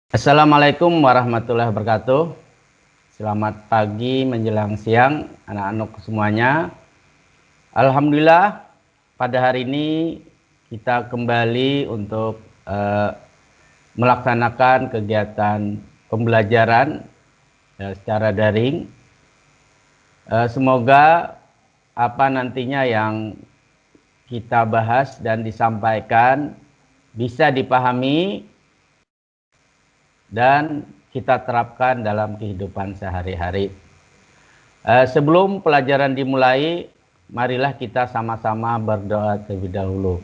Assalamualaikum warahmatullahi wabarakatuh. Selamat pagi menjelang siang anak-anak semuanya. Alhamdulillah pada hari ini kita kembali untuk melaksanakan kegiatan pembelajaran secara daring. Semoga apa nantinya yang kita bahas dan disampaikan bisa dipahami dan kita terapkan dalam kehidupan sehari-hari. Sebelum pelajaran dimulai, marilah kita sama-sama berdoa terlebih dahulu.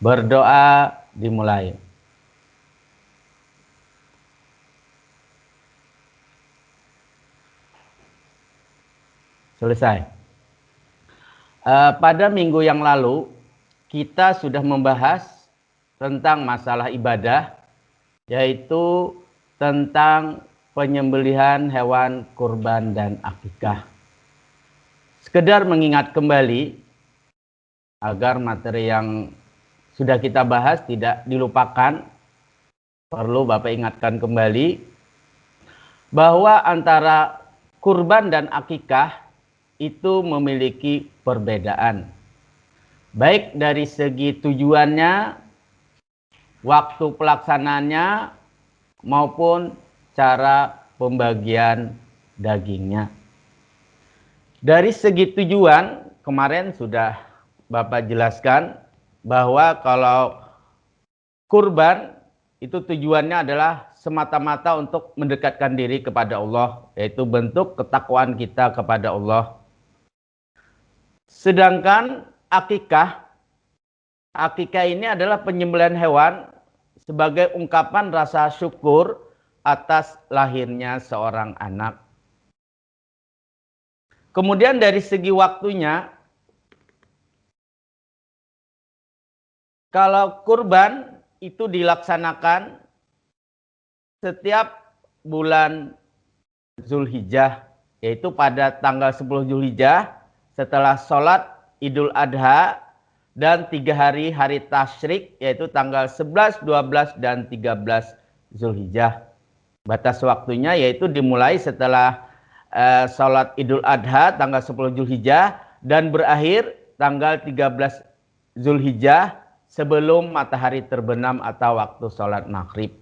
Berdoa dimulai. Selesai. Pada minggu yang lalu, kita sudah membahas tentang masalah ibadah, yaitu tentang penyembelihan hewan kurban dan akikah. Sekedar mengingat kembali agar materi yang sudah kita bahas tidak dilupakan, perlu Bapak ingatkan kembali bahwa antara kurban dan akikah itu memiliki perbedaan, baik dari segi tujuannya, waktu pelaksanaannya, maupun cara pembagian dagingnya. Dari segi tujuan, kemarin sudah Bapak jelaskan bahwa kalau kurban itu tujuannya adalah semata-mata untuk mendekatkan diri kepada Allah, yaitu bentuk ketakwaan kita kepada Allah. Sedangkan akikah ini adalah penyembelihan hewan sebagai ungkapan rasa syukur atas lahirnya seorang anak. Kemudian dari segi waktunya, kalau kurban itu dilaksanakan setiap bulan Zulhijjah, yaitu pada tanggal 10 Zulhijjah setelah sholat Idul Adha, dan 3 hari tasyrik, yaitu tanggal 11, 12, dan 13 Zulhijjah. Batas waktunya yaitu dimulai setelah sholat Idul Adha tanggal 10 Zulhijjah dan berakhir tanggal 13 Zulhijjah sebelum matahari terbenam atau waktu sholat maghrib.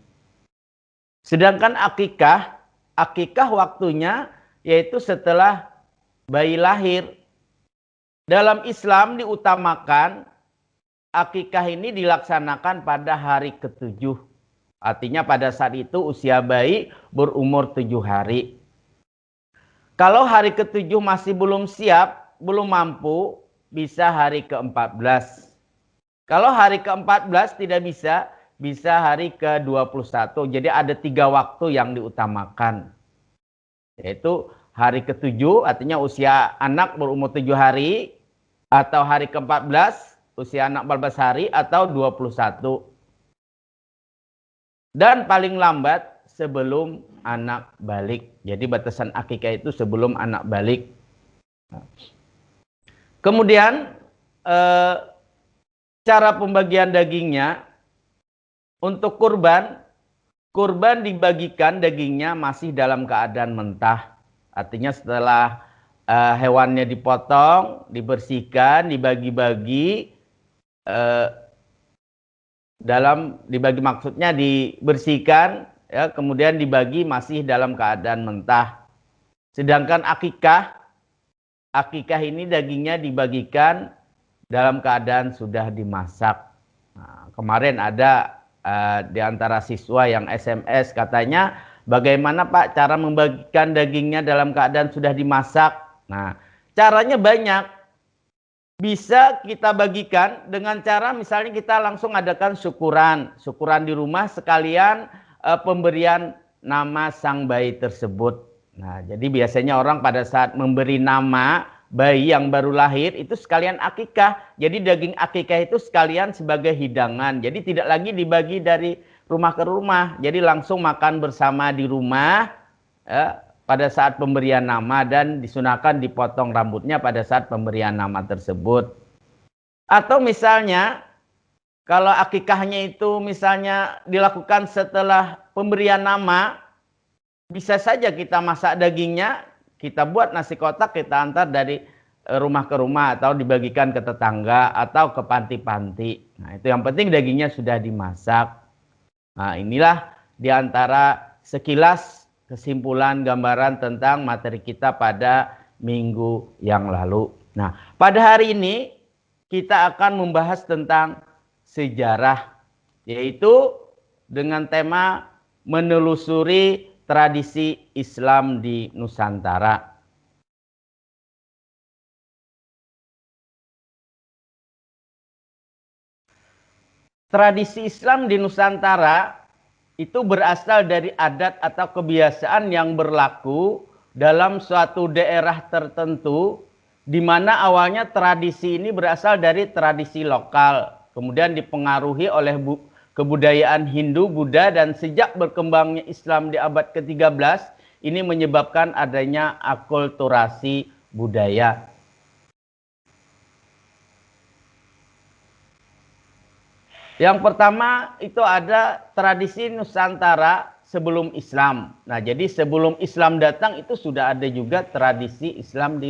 Sedangkan akikah waktunya yaitu setelah bayi lahir. Dalam Islam diutamakan akikah ini dilaksanakan pada hari ke-7. Artinya pada saat itu usia bayi berumur 7 hari. Kalau hari ke-7 masih belum siap, belum mampu, bisa hari ke-14. Kalau hari ke-14 tidak bisa hari ke-21. Jadi ada 3 waktu yang diutamakan. Yaitu hari ke-7 artinya usia anak berumur 7 hari, atau hari ke-14 usia anak 14 hari, atau 21. Dan paling lambat sebelum anak balik. Jadi batasan akikah itu sebelum anak balik. Kemudian cara pembagian dagingnya untuk kurban dibagikan dagingnya masih dalam keadaan mentah. Artinya setelah hewannya dipotong, dibersihkan, dibagi-bagi, maksudnya dibersihkan, ya, kemudian dibagi masih dalam keadaan mentah. Sedangkan akikah ini dagingnya dibagikan dalam keadaan sudah dimasak. Nah, kemarin ada di antara siswa yang SMS katanya, bagaimana Pak cara membagikan dagingnya dalam keadaan sudah dimasak? Nah, caranya banyak. Bisa kita bagikan dengan cara misalnya kita langsung adakan syukuran di rumah sekalian pemberian nama sang bayi tersebut. Nah, jadi biasanya orang pada saat memberi nama bayi yang baru lahir itu sekalian akikah. Jadi daging akikah itu sekalian sebagai hidangan. Jadi tidak lagi dibagi dari rumah ke rumah. Jadi langsung makan bersama di rumah pada saat pemberian nama, dan disunahkan dipotong rambutnya pada saat pemberian nama tersebut. Atau misalnya kalau akikahnya itu misalnya dilakukan setelah pemberian nama, bisa saja kita masak dagingnya, kita buat nasi kotak, kita antar dari rumah ke rumah atau dibagikan ke tetangga atau ke panti-panti. Nah, itu yang penting dagingnya sudah dimasak. Nah, inilah diantara sekilas kesimpulan gambaran tentang materi kita pada minggu yang lalu. Nah, pada hari ini kita akan membahas tentang sejarah, yaitu dengan tema menelusuri tradisi Islam di Nusantara. Tradisi Islam di Nusantara itu berasal dari adat atau kebiasaan yang berlaku dalam suatu daerah tertentu, di mana awalnya tradisi ini berasal dari tradisi lokal, kemudian dipengaruhi oleh kebudayaan Hindu, Buddha, dan sejak berkembangnya Islam di abad ke-13, ini menyebabkan adanya akulturasi budaya. Yang pertama itu ada tradisi Nusantara sebelum Islam. Nah, jadi sebelum Islam datang itu sudah ada juga tradisi Islam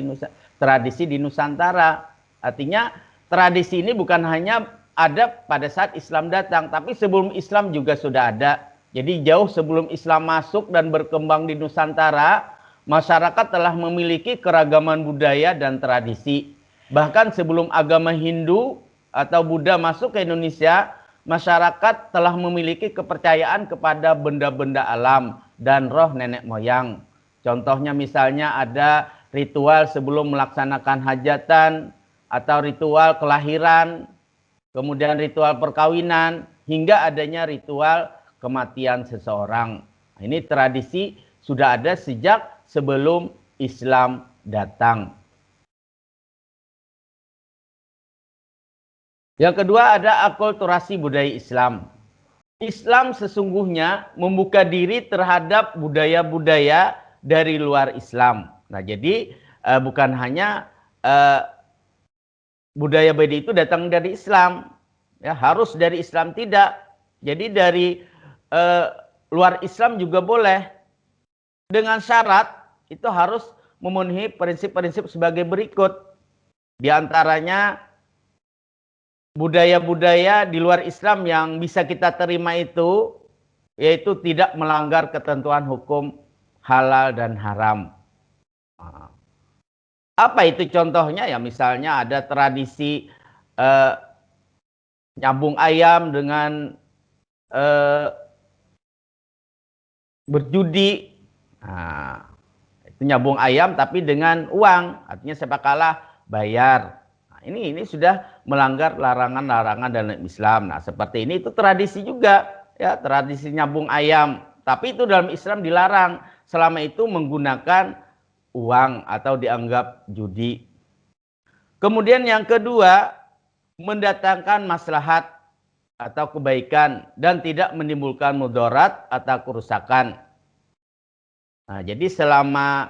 tradisi di Nusantara. Artinya tradisi ini bukan hanya ada pada saat Islam datang, tapi sebelum Islam juga sudah ada. Jadi jauh sebelum Islam masuk dan berkembang di Nusantara, masyarakat telah memiliki keragaman budaya dan tradisi. Bahkan sebelum agama Hindu atau Buddha masuk ke Indonesia, masyarakat telah memiliki kepercayaan kepada benda-benda alam dan roh nenek moyang. Contohnya misalnya ada ritual sebelum melaksanakan hajatan atau ritual kelahiran, kemudian ritual perkawinan, hingga adanya ritual kematian seseorang. Ini tradisi sudah ada sejak sebelum Islam datang. Yang kedua ada akulturasi budaya Islam. Islam sesungguhnya membuka diri terhadap budaya-budaya dari luar Islam. Nah, jadi bukan hanya budaya Bedi itu datang dari Islam, ya harus dari Islam tidak. Jadi dari luar Islam juga boleh, dengan syarat itu harus memenuhi prinsip-prinsip sebagai berikut. Di antaranya budaya-budaya di luar Islam yang bisa kita terima itu, yaitu tidak melanggar ketentuan hukum halal dan haram. Apa itu contohnya? Ya misalnya ada tradisi nyambung ayam dengan berjudi. Nah, itu nyambung ayam tapi dengan uang, artinya siapa kalah bayar. Ini sudah melanggar larangan-larangan dalam Islam. Nah, seperti ini itu tradisi juga, ya, tradisi nyambung ayam. Tapi itu dalam Islam dilarang selama itu menggunakan uang atau dianggap judi. Kemudian yang kedua, mendatangkan maslahat atau kebaikan dan tidak menimbulkan mudarat atau kerusakan. Nah, jadi selama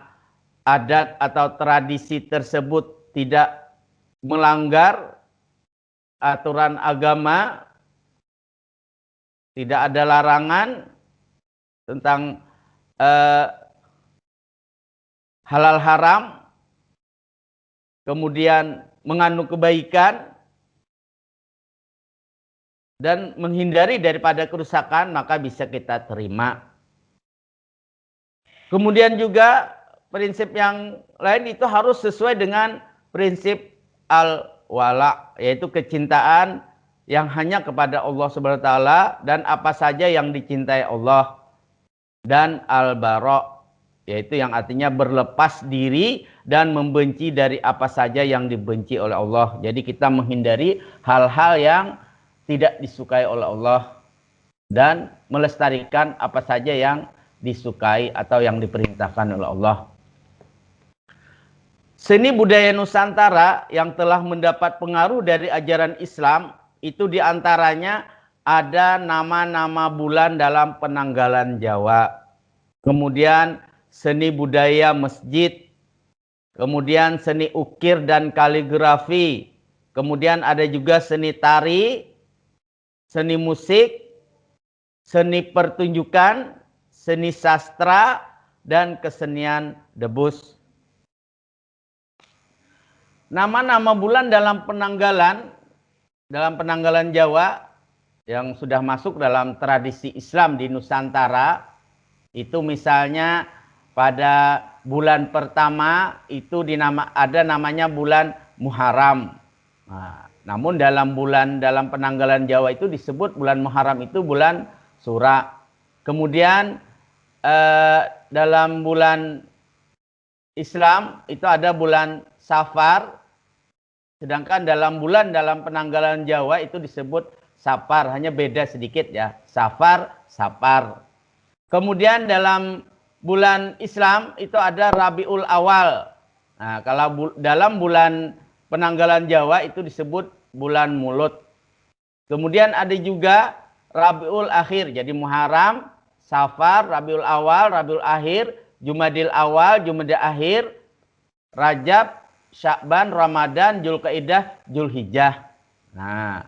adat atau tradisi tersebut tidak melanggar aturan agama, tidak ada larangan tentang halal haram, kemudian mengandung kebaikan dan menghindari daripada kerusakan, maka bisa kita terima. Kemudian juga prinsip yang lain itu harus sesuai dengan prinsip al-wala, yaitu kecintaan yang hanya kepada Allah Subhanahu wa taala dan apa saja yang dicintai Allah, dan al-bara, yaitu yang artinya berlepas diri dan membenci dari apa saja yang dibenci oleh Allah. Jadi kita menghindari hal-hal yang tidak disukai oleh Allah dan melestarikan apa saja yang disukai atau yang diperintahkan oleh Allah. Seni budaya Nusantara yang telah mendapat pengaruh dari ajaran Islam itu diantaranya ada nama-nama bulan dalam penanggalan Jawa. Kemudian seni budaya masjid. Kemudian seni ukir dan kaligrafi. Kemudian ada juga seni tari, seni musik, seni pertunjukan, seni sastra, dan kesenian debus. Nama-nama bulan dalam penanggalan Jawa yang sudah masuk dalam tradisi Islam di Nusantara, itu misalnya pada bulan pertama itu ada namanya bulan Muharram. Nah, namun dalam penanggalan Jawa itu disebut bulan Muharram itu bulan Sura. Kemudian dalam bulan Islam itu ada bulan Safar. Sedangkan dalam penanggalan Jawa itu disebut Safar, hanya beda sedikit ya. Safar, Sapar. Kemudian dalam bulan Islam itu ada Rabiul Awal. Nah, kalau dalam bulan penanggalan Jawa itu disebut bulan Mulut. Kemudian ada juga Rabiul Akhir. Jadi Muharram, Safar, Rabiul Awal, Rabiul Akhir, Jumadil Awal, Jumadil Akhir, Rajab, Sya'ban, Ramadan, Dzulqa'dah, Dzulhijjah. Nah,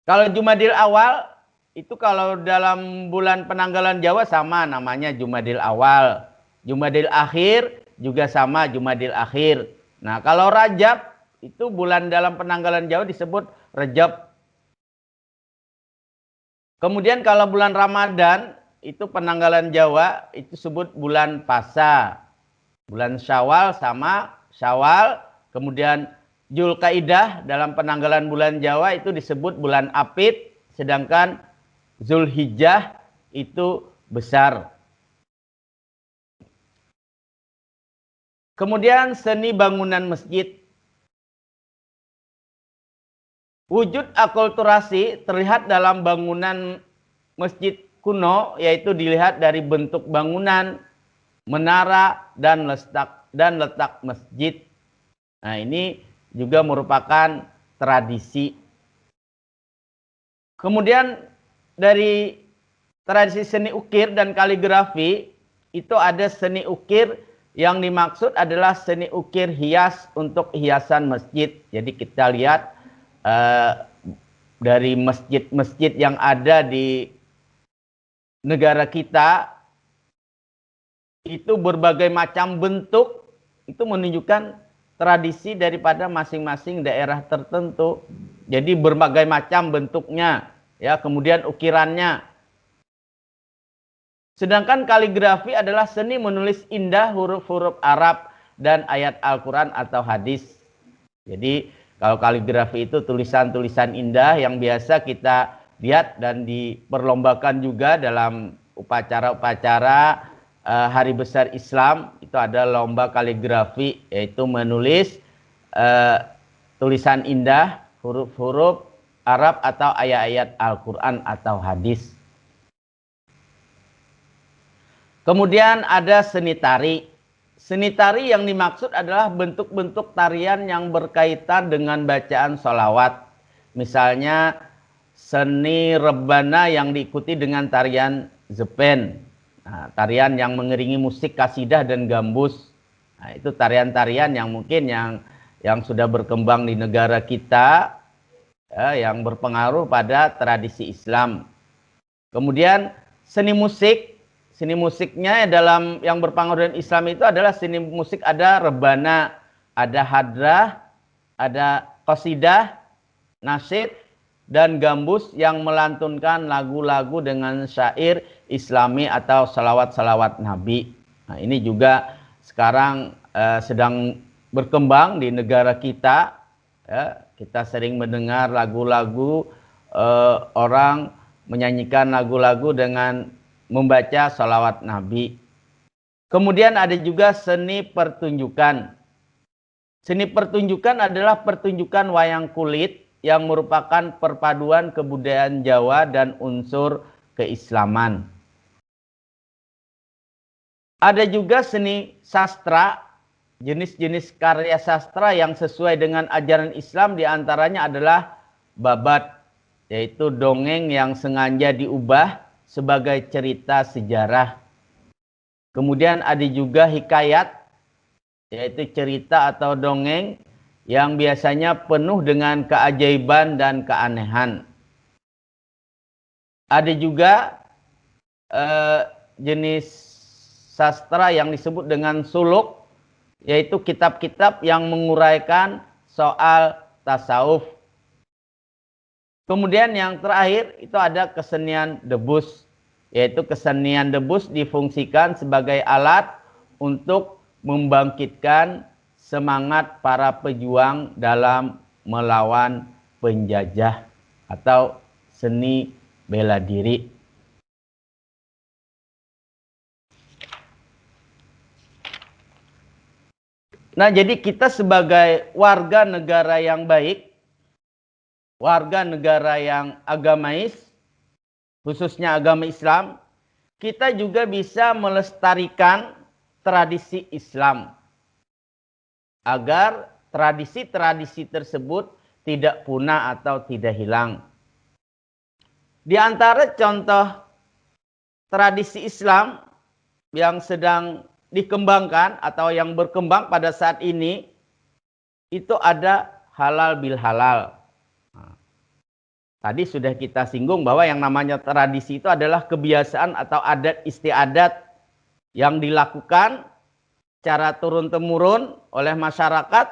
kalau Jumadil Awal itu kalau dalam bulan penanggalan Jawa sama namanya Jumadil Awal. Jumadil Akhir juga sama Jumadil Akhir. Nah, kalau Rajab itu bulan dalam penanggalan Jawa disebut Rajab. Kemudian kalau bulan Ramadan itu penanggalan Jawa itu disebut bulan Pasa. Bulan Syawal sama Syawal. Kemudian Dzulqa'dah dalam penanggalan bulan Jawa itu disebut bulan Apit. Sedangkan Dzulhijjah itu besar. Kemudian seni bangunan masjid. Wujud akulturasi terlihat dalam bangunan masjid kuno, yaitu dilihat dari bentuk bangunan, menara, dan letak masjid. Nah, ini juga merupakan tradisi. Kemudian dari tradisi seni ukir dan kaligrafi, itu ada seni ukir yang dimaksud adalah seni ukir hias untuk hiasan masjid. Jadi kita lihat dari masjid-masjid yang ada di negara kita, itu berbagai macam bentuk, itu menunjukkan tradisi daripada masing-masing daerah tertentu. Jadi berbagai macam bentuknya, ya, kemudian ukirannya. Sedangkan kaligrafi adalah seni menulis indah huruf-huruf Arab dan ayat Al-Quran atau hadis. Jadi kalau kaligrafi itu tulisan-tulisan indah yang biasa kita lihat dan diperlombakan juga dalam upacara-upacara hari besar Islam. Itu ada lomba kaligrafi, yaitu menulis tulisan indah, huruf-huruf Arab atau ayat-ayat Al-Quran atau hadis. Kemudian ada seni tari. Seni tari yang dimaksud adalah bentuk-bentuk tarian yang berkaitan dengan bacaan sholawat. Misalnya seni rebana yang diikuti dengan tarian zepen. Nah, tarian yang mengiringi musik kasidah dan gambus. Nah, itu tarian-tarian yang mungkin yang sudah berkembang di negara kita, ya, yang berpengaruh pada tradisi Islam. Kemudian seni musik. Seni musiknya dalam yang berpengaruh dengan Islam itu adalah seni musik, ada rebana, ada hadrah, ada qasidah, nasyid, dan gambus yang melantunkan lagu-lagu dengan syair Islami atau salawat-salawat Nabi. Nah, ini juga sekarang sedang berkembang di negara kita. Ya, kita sering mendengar lagu-lagu orang menyanyikan lagu-lagu dengan membaca salawat Nabi. Kemudian ada juga seni pertunjukan. Seni pertunjukan adalah pertunjukan wayang kulit yang merupakan perpaduan kebudayaan Jawa dan unsur keislaman. Ada juga seni sastra. Jenis-jenis karya sastra yang sesuai dengan ajaran Islam diantaranya adalah babat, yaitu dongeng yang sengaja diubah sebagai cerita sejarah. Kemudian ada juga hikayat, yaitu cerita atau dongeng yang biasanya penuh dengan keajaiban dan keanehan. Ada juga jenis sastra yang disebut dengan suluk, yaitu kitab-kitab yang menguraikan soal tasawuf. Kemudian yang terakhir itu ada kesenian debus, yaitu kesenian debus difungsikan sebagai alat untuk membangkitkan semangat para pejuang dalam melawan penjajah atau seni bela diri. Nah, jadi kita sebagai warga negara yang baik, warga negara yang agamais, khususnya agama Islam, kita juga bisa melestarikan tradisi Islam agar tradisi-tradisi tersebut tidak punah atau tidak hilang. Di antara contoh tradisi Islam yang sedang dikembangkan atau yang berkembang pada saat ini, itu ada halal bil halal. Tadi sudah kita singgung bahwa yang namanya tradisi itu adalah kebiasaan atau adat istiadat yang dilakukan secara turun-temurun oleh masyarakat.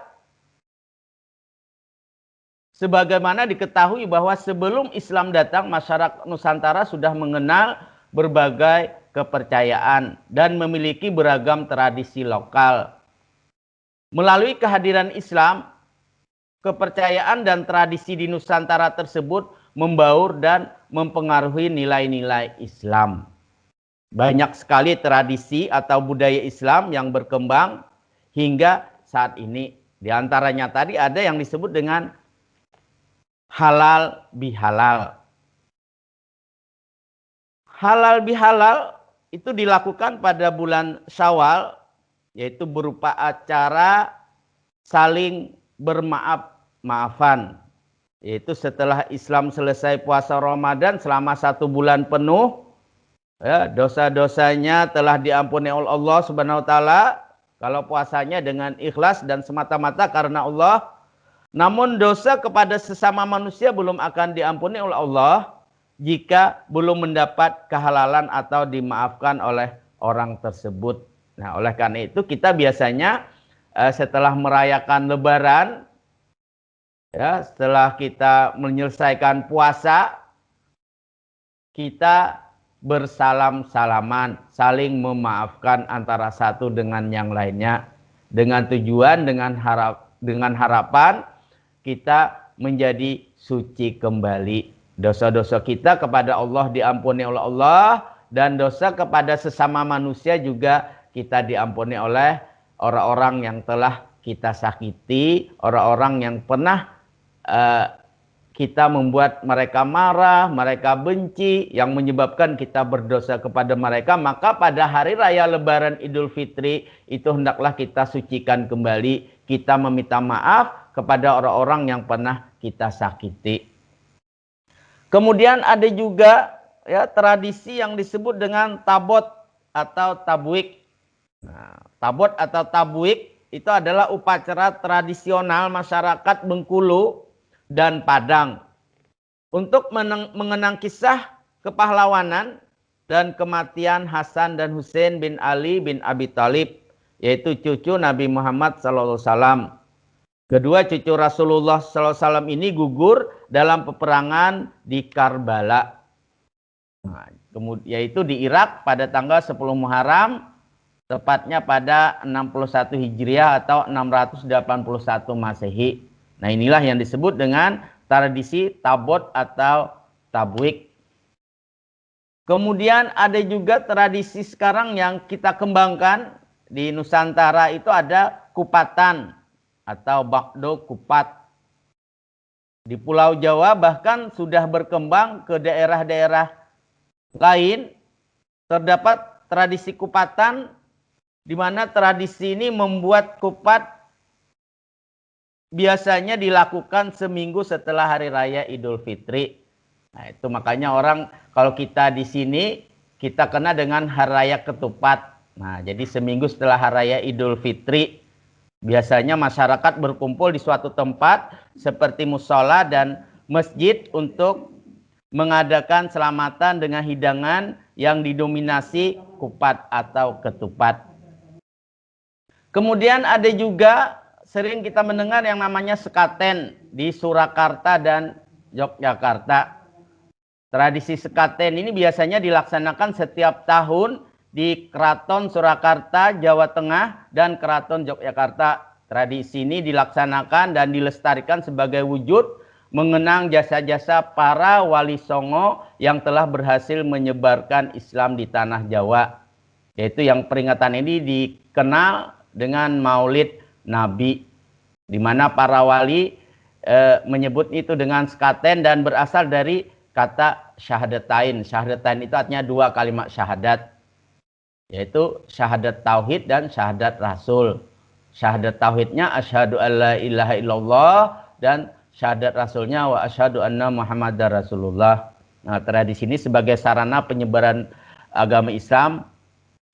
Sebagaimana diketahui bahwa sebelum Islam datang, masyarakat Nusantara sudah mengenal berbagai kepercayaan dan memiliki beragam tradisi lokal. Melalui kehadiran Islam, kepercayaan dan tradisi di Nusantara tersebut membaur dan mempengaruhi nilai-nilai Islam. Banyak sekali tradisi atau budaya Islam yang berkembang hingga saat ini. Di antaranya tadi ada yang disebut dengan halal bihalal. Halal bihalal itu dilakukan pada bulan Syawal, yaitu berupa acara saling bermaaf-maafan. Yaitu setelah Islam selesai puasa Ramadan selama 1 bulan penuh, ya, dosa-dosanya telah diampuni oleh Allah Subhanahu wa taala kalau puasanya dengan ikhlas dan semata-mata karena Allah. Namun dosa kepada sesama manusia belum akan diampuni oleh Allah jika belum mendapat kehalalan atau dimaafkan oleh orang tersebut. Nah, oleh karena itu kita biasanya setelah merayakan Lebaran, ya, setelah kita menyelesaikan puasa, kita bersalam-salaman, saling memaafkan antara satu dengan yang lainnya, dengan tujuan, dengan harapan kita menjadi suci kembali. Dosa-dosa kita kepada Allah diampuni oleh Allah, dan dosa kepada sesama manusia juga kita diampuni oleh orang-orang yang telah kita sakiti, orang-orang yang pernah kita membuat mereka marah, mereka benci, yang menyebabkan kita berdosa kepada mereka. Maka pada hari raya Lebaran Idul Fitri itu hendaklah kita sucikan kembali, kita meminta maaf kepada orang-orang yang pernah kita sakiti. Kemudian ada juga, ya, tradisi yang disebut dengan tabot atau tabwik. Nah, tabot atau tabwik itu adalah upacara tradisional masyarakat Bengkulu dan Padang untuk mengenang kisah kepahlawanan dan kematian Hasan dan Husain bin Ali bin Abi Thalib, yaitu cucu Nabi Muhammad SAW. Kedua cucu Rasulullah SAW ini gugur dalam peperangan di Karbala, nah, yaitu di Irak pada tanggal 10 Muharram, tepatnya pada 61 Hijriah atau 681 Masehi. Nah, inilah yang disebut dengan tradisi tabot atau tabwik. Kemudian ada juga tradisi sekarang yang kita kembangkan di Nusantara, itu ada kupatan atau bakdo kupat. Di Pulau Jawa bahkan sudah berkembang ke daerah-daerah lain. Terdapat tradisi kupatan di mana tradisi ini membuat kupat biasanya dilakukan seminggu setelah hari raya Idul Fitri. Nah, itu makanya orang kalau kita di sini kita kenal dengan hari raya ketupat. Nah, jadi seminggu setelah hari raya Idul Fitri biasanya masyarakat berkumpul di suatu tempat seperti musola dan masjid untuk mengadakan selamatan dengan hidangan yang didominasi kupat atau ketupat. Kemudian ada juga sering kita mendengar yang namanya sekaten di Surakarta dan Yogyakarta. Tradisi sekaten ini biasanya dilaksanakan setiap tahun di Keraton Surakarta, Jawa Tengah, dan Keraton Yogyakarta. Tradisi ini dilaksanakan dan dilestarikan sebagai wujud mengenang jasa-jasa para wali songo yang telah berhasil menyebarkan Islam di tanah Jawa. Yaitu yang peringatan ini dikenal dengan Maulid Nabi, di mana para wali menyebut itu dengan sekaten dan berasal dari kata syahadatain. Syahadatain itu artinya dua kalimat syahadat, yaitu syahadat tauhid dan syahadat rasul. Syahadat tauhidnya asyhadu alla ilaha illallah dan syahadat rasulnya wa asyhadu anna muhammadar rasulullah. Nah, tradisi ini sebagai sarana penyebaran agama Islam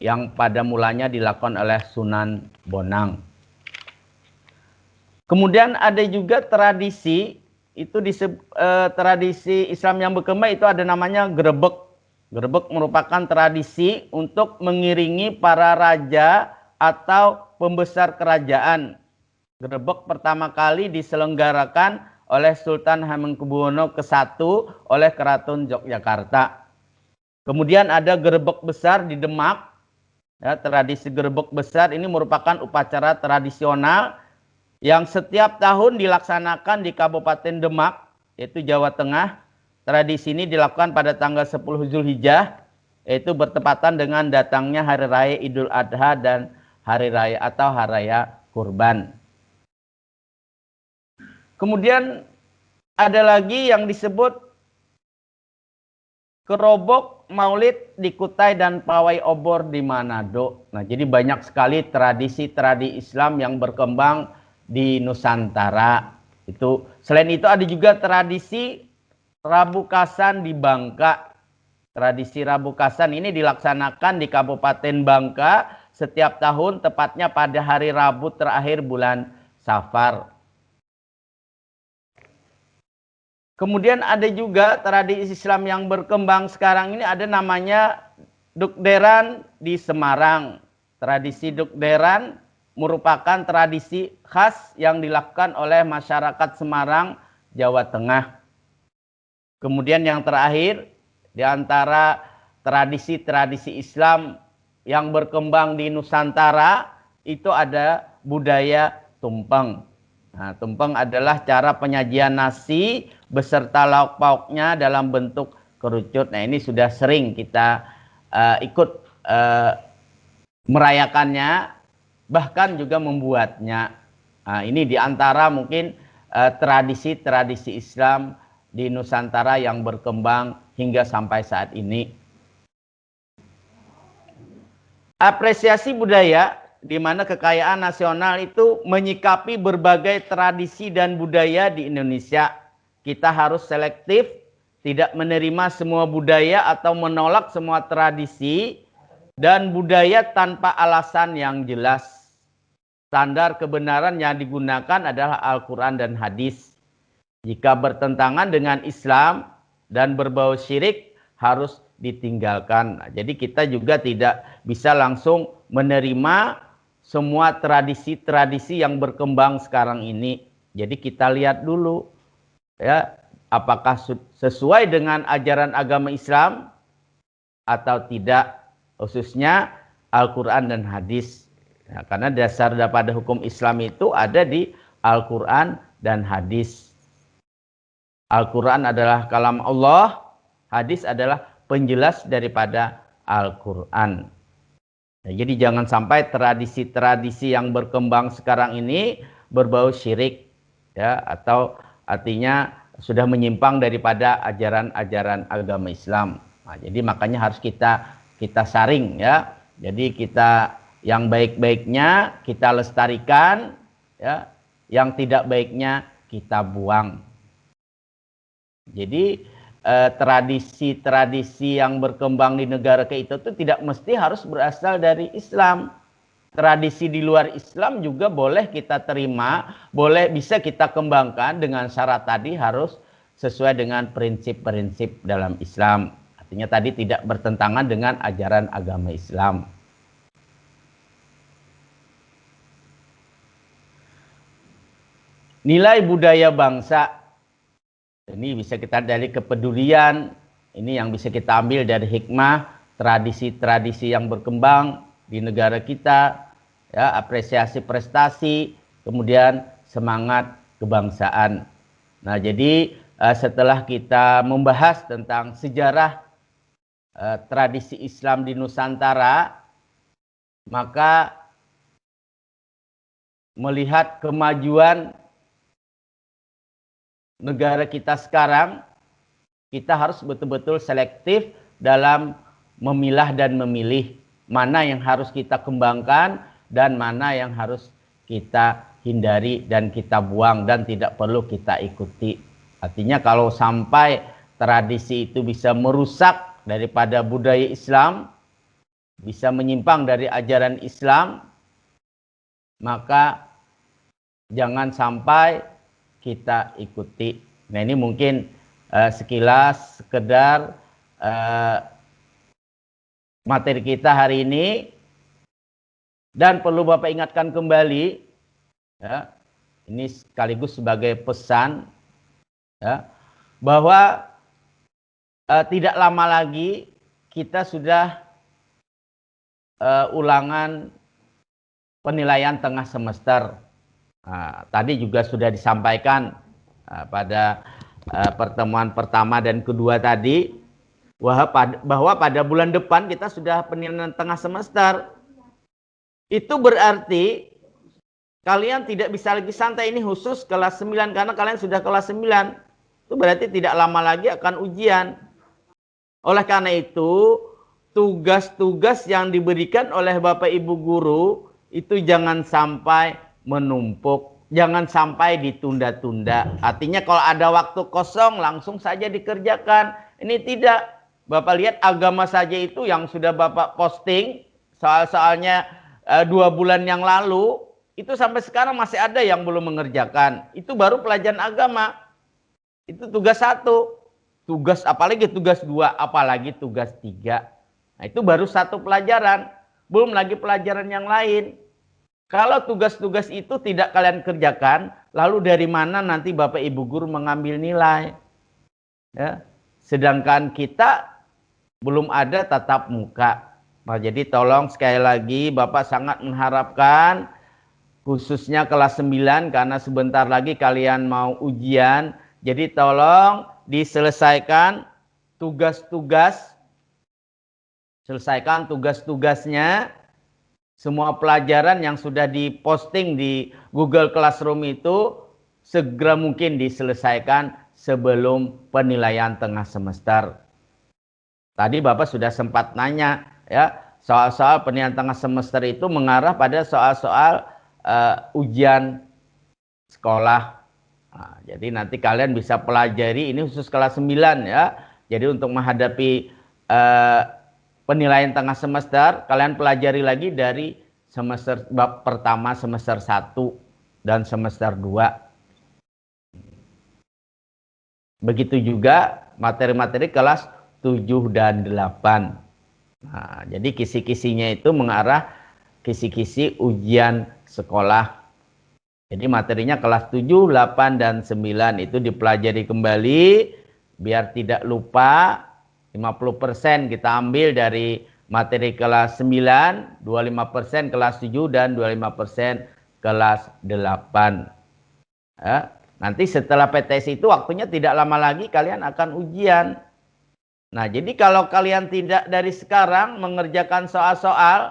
yang pada mulanya dilakukan oleh Sunan Bonang. Kemudian ada juga tradisi itu tradisi Islam yang berkembang itu ada namanya grebek. Grebek merupakan tradisi untuk mengiringi para raja atau pembesar kerajaan. Grebek pertama kali diselenggarakan oleh Sultan Hamengkubuwono ke-1 oleh Keraton Yogyakarta. Kemudian ada grebek besar di Demak. Ya, tradisi grebek besar ini merupakan upacara tradisional yang setiap tahun dilaksanakan di Kabupaten Demak, yaitu Jawa Tengah. Tradisi ini dilakukan pada tanggal 10 Zulhijjah, yaitu bertepatan dengan datangnya Hari Raya Idul Adha dan Hari Raya atau Hari Raya Kurban. Kemudian ada lagi yang disebut kerobok maulid di Kutai dan pawai obor di Manado. Nah, jadi banyak sekali tradisi-tradisi Islam yang berkembang di Nusantara. Itu selain itu ada juga tradisi Rabu Kasan di Bangka. Tradisi Rabu Kasan ini dilaksanakan di Kabupaten Bangka setiap tahun, tepatnya pada hari Rabu terakhir bulan Safar. Kemudian ada juga tradisi Islam yang berkembang sekarang ini, ada namanya Dukderan di Semarang. Tradisi Dukderan merupakan tradisi khas yang dilakukan oleh masyarakat Semarang, Jawa Tengah. Kemudian yang terakhir, di antara tradisi-tradisi Islam yang berkembang di Nusantara, itu ada budaya tumpeng. Nah, tumpeng adalah cara penyajian nasi beserta lauk pauknya dalam bentuk kerucut. Nah, ini sudah sering kita ikut merayakannya, bahkan juga membuatnya. Nah, ini diantara mungkin tradisi-tradisi Islam di Nusantara yang berkembang hingga sampai saat ini. Apresiasi budaya, di mana kekayaan nasional itu menyikapi berbagai tradisi dan budaya di Indonesia. Kita harus selektif, tidak menerima semua budaya atau menolak semua tradisi dan budaya tanpa alasan yang jelas. Standar kebenaran yang digunakan adalah Al-Quran dan hadis. Jika bertentangan dengan Islam dan berbau syirik, harus ditinggalkan. Nah, jadi kita juga tidak bisa langsung menerima semua tradisi-tradisi yang berkembang sekarang ini. Jadi kita lihat dulu, ya, apakah sesuai dengan ajaran agama Islam atau tidak, khususnya Al-Quran dan hadis. Ya, karena dasar daripada hukum Islam itu ada di Al-Quran dan hadis. Al-Quran adalah kalam Allah, hadis adalah penjelas daripada Al-Quran. Nah, jadi jangan sampai tradisi-tradisi yang berkembang sekarang ini berbau syirik, ya, atau artinya sudah menyimpang daripada ajaran-ajaran agama Islam. Nah, jadi makanya harus kita saring, ya. Jadi kita yang baik-baiknya kita lestarikan, ya, yang tidak baiknya kita buang. Jadi tradisi-tradisi yang berkembang di negara kita itu tidak mesti harus berasal dari Islam. Tradisi di luar Islam juga boleh kita terima, bisa kita kembangkan dengan syarat tadi harus sesuai dengan prinsip-prinsip dalam Islam. Artinya tadi tidak bertentangan dengan ajaran agama Islam. Nilai budaya bangsa, ini bisa kita dari kepedulian, ini yang bisa kita ambil dari hikmah, tradisi-tradisi yang berkembang di negara kita, ya, apresiasi prestasi, kemudian semangat kebangsaan. Nah, jadi setelah kita membahas tentang sejarah tradisi Islam di Nusantara, maka melihat kemajuan negara kita sekarang, kita harus betul-betul selektif dalam memilah dan memilih mana yang harus kita kembangkan dan mana yang harus kita hindari dan kita buang dan tidak perlu kita ikuti. Artinya kalau sampai tradisi itu bisa merusak daripada budaya Islam, bisa menyimpang dari ajaran Islam, maka jangan sampai kita ikuti. Nah, ini mungkin sekilas sekedar materi kita hari ini, dan perlu Bapak ingatkan kembali, ya, ini sekaligus sebagai pesan, ya, bahwa tidak lama lagi kita sudah ulangan penilaian tengah semester. Nah, tadi juga sudah disampaikan pada pertemuan pertama dan kedua tadi bahwa pada bulan depan kita sudah penilaian tengah semester. Itu berarti kalian tidak bisa lagi santai, ini khusus kelas 9 karena kalian sudah kelas 9. Itu berarti tidak lama lagi akan ujian. Oleh karena itu, tugas-tugas yang diberikan oleh Bapak Ibu guru itu jangan sampai menumpuk, jangan sampai ditunda-tunda. Artinya kalau ada waktu kosong langsung saja dikerjakan. Ini tidak. Bapak lihat agama saja itu yang sudah Bapak posting soal-soalnya 2 bulan yang lalu, itu sampai sekarang masih ada yang belum mengerjakan. Itu baru pelajaran agama. Itu tugas 1. Tugas apalagi tugas 2, apalagi tugas 3. Nah, itu baru 1 pelajaran. Belum lagi pelajaran yang lain. Kalau tugas-tugas itu tidak kalian kerjakan, lalu dari mana nanti Bapak Ibu guru mengambil nilai? Ya. Sedangkan kita belum ada tatap muka. Nah, jadi tolong sekali lagi Bapak sangat mengharapkan, khususnya kelas 9 karena sebentar lagi kalian mau ujian. Jadi tolong diselesaikan tugas-tugas, selesaikan tugas-tugasnya. Semua pelajaran yang sudah diposting di Google Classroom itu segera mungkin diselesaikan sebelum penilaian tengah semester. Tadi Bapak sudah sempat nanya, ya, soal-soal penilaian tengah semester itu mengarah pada soal-soal ujian sekolah. Nah, jadi nanti kalian bisa pelajari, ini khusus kelas 9 ya. Jadi untuk menghadapi penilaian tengah semester, kalian pelajari lagi dari semester pertama, semester 1 dan semester 2. Begitu juga materi-materi kelas 7 dan 8. Nah, jadi kisi-kisinya itu mengarah kisi-kisi ujian sekolah. Jadi materinya kelas 7, 8, dan 9 itu dipelajari kembali biar tidak lupa. 50% kita ambil dari materi kelas 9, 25% kelas 7, dan 25% kelas 8. Ya, nanti setelah PTS itu waktunya tidak lama lagi kalian akan ujian. Nah, jadi kalau kalian tidak dari sekarang mengerjakan soal-soal,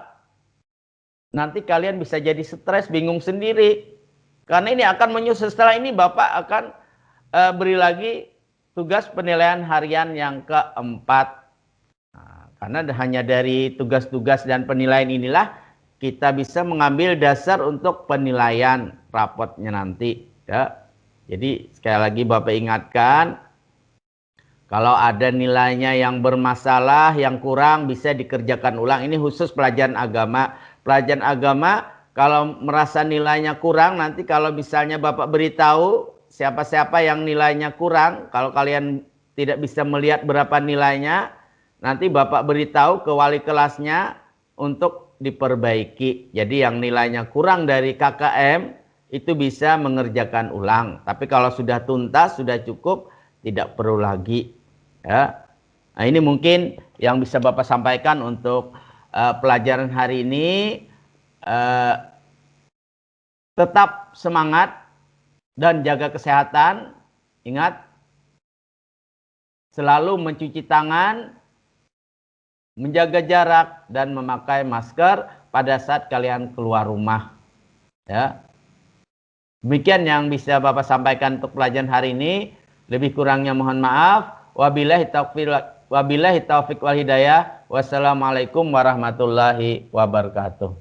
nanti kalian bisa jadi stres, bingung sendiri. Karena ini akan menyusul, setelah ini Bapak akan beri lagi tugas penilaian harian yang keempat. Nah, karena hanya dari tugas-tugas dan penilaian inilah kita bisa mengambil dasar untuk penilaian rapotnya nanti. Ya. Jadi sekali lagi Bapak ingatkan, kalau ada nilainya yang bermasalah, yang kurang bisa dikerjakan ulang. Ini khusus pelajaran agama. Pelajaran agama kalau merasa nilainya kurang, nanti kalau misalnya Bapak beritahu siapa-siapa yang nilainya kurang, kalau kalian tidak bisa melihat berapa nilainya, nanti Bapak beritahu ke wali kelasnya untuk diperbaiki. Jadi yang nilainya kurang dari KKM itu bisa mengerjakan ulang. Tapi kalau sudah tuntas, sudah cukup, tidak perlu lagi. Ya. Nah, ini mungkin yang bisa Bapak sampaikan untuk pelajaran hari ini. Tetap semangat dan jaga kesehatan. Ingat, selalu mencuci tangan, menjaga jarak, dan memakai masker pada saat kalian keluar rumah. Ya. Demikian yang bisa Bapak sampaikan untuk pelajaran hari ini. Lebih kurangnya mohon maaf. Wabillahi taufiq wal hidayah. Wassalamualaikum warahmatullahi wabarakatuh.